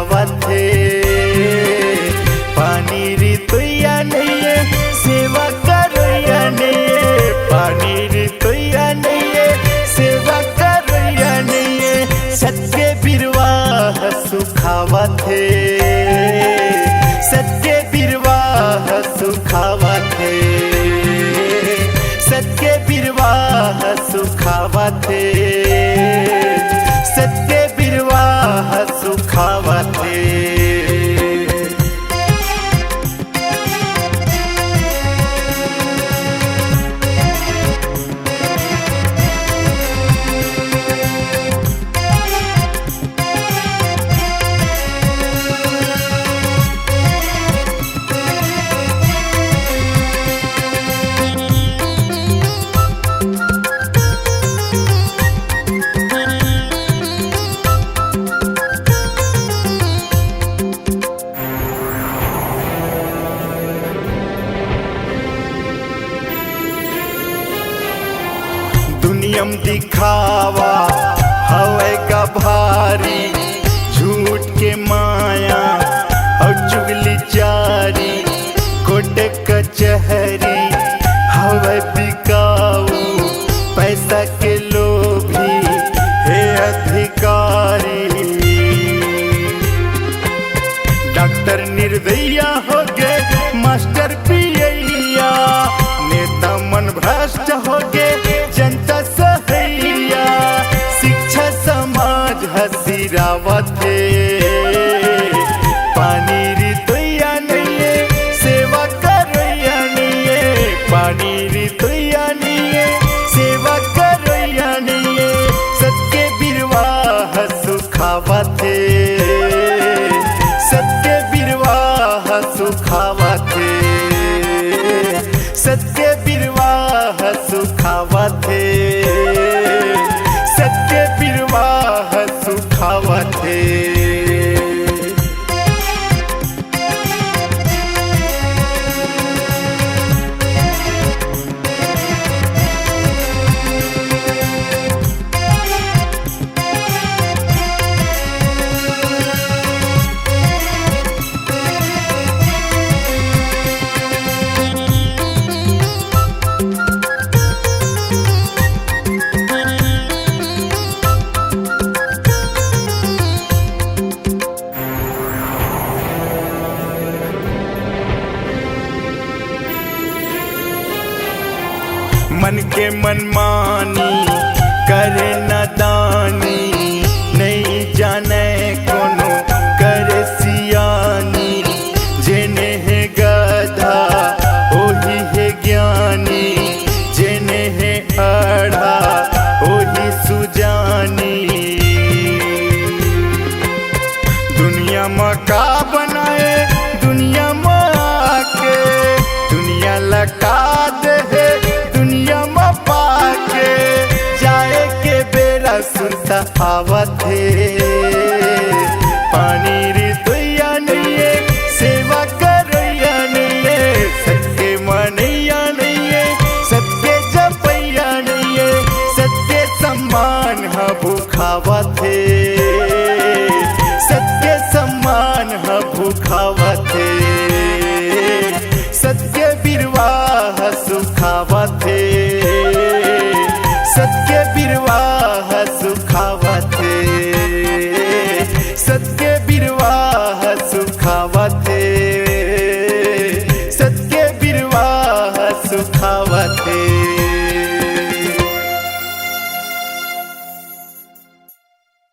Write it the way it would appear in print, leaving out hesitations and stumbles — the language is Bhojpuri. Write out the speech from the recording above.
सुखावथे। पानी ऋतुया नहीं सेवा करोया नहीं, पानी ऋतुया नहीं सेवा करोया नहीं, सत्य बिरवाह सुखावथे, सत्य बिरवाह सुखावथे, सत्य बिरवाह सुखावथे, सत्य बिरवाह सुखावथे। दुनियम दिखावा हवे का भारी, झूठ के माया और चुगली जारी, कोर्ट कचहरी हवे बिकाऊ, पैसा के लोभी हे अधिकारी। डॉक्टर निर्दयी हो गए, मास्टर पियैया, नेता मन भ्रष्ट हो गए, जनता सहैया, शिक्षा समाज हसीरावथे। पानी ऋतुया नहीं सेवा करोया नहीं, पानी ऋतुया नहीं सेवा करोया नहीं, सत्य बिरवाह सुखावथे, सत्य बिरवाह सुखावथे, सत्य बिरवाह सुखावथे, सत्य बिरवाह सुखावथे। मन के मनमानी करे नादानी, नहीं जाने कोनो करे सियानी, जेने है गधा ओही है ज्ञानी, जेने है आढ़ा ओही सुजानी। दुनिया में का बनाए दुनिया में आके, दुनिया लटा दे दुनिया में पाके, जाए के बेरा सुनता आवथे। पानी ऋतुया नहीं सेवा करोया नहीं, सत्य मनैया नहीं सत्य जपैया नहीं, सत्य सम्मान ह भूखावथे, सत्य सम्मान ह भूखावथे, सत्य बिरवाह सुखावथे, सत्य बिरवाह सुखावथे, सत्य बिरवाह सुखावथे, सत्य बिरवाह सुखावथे।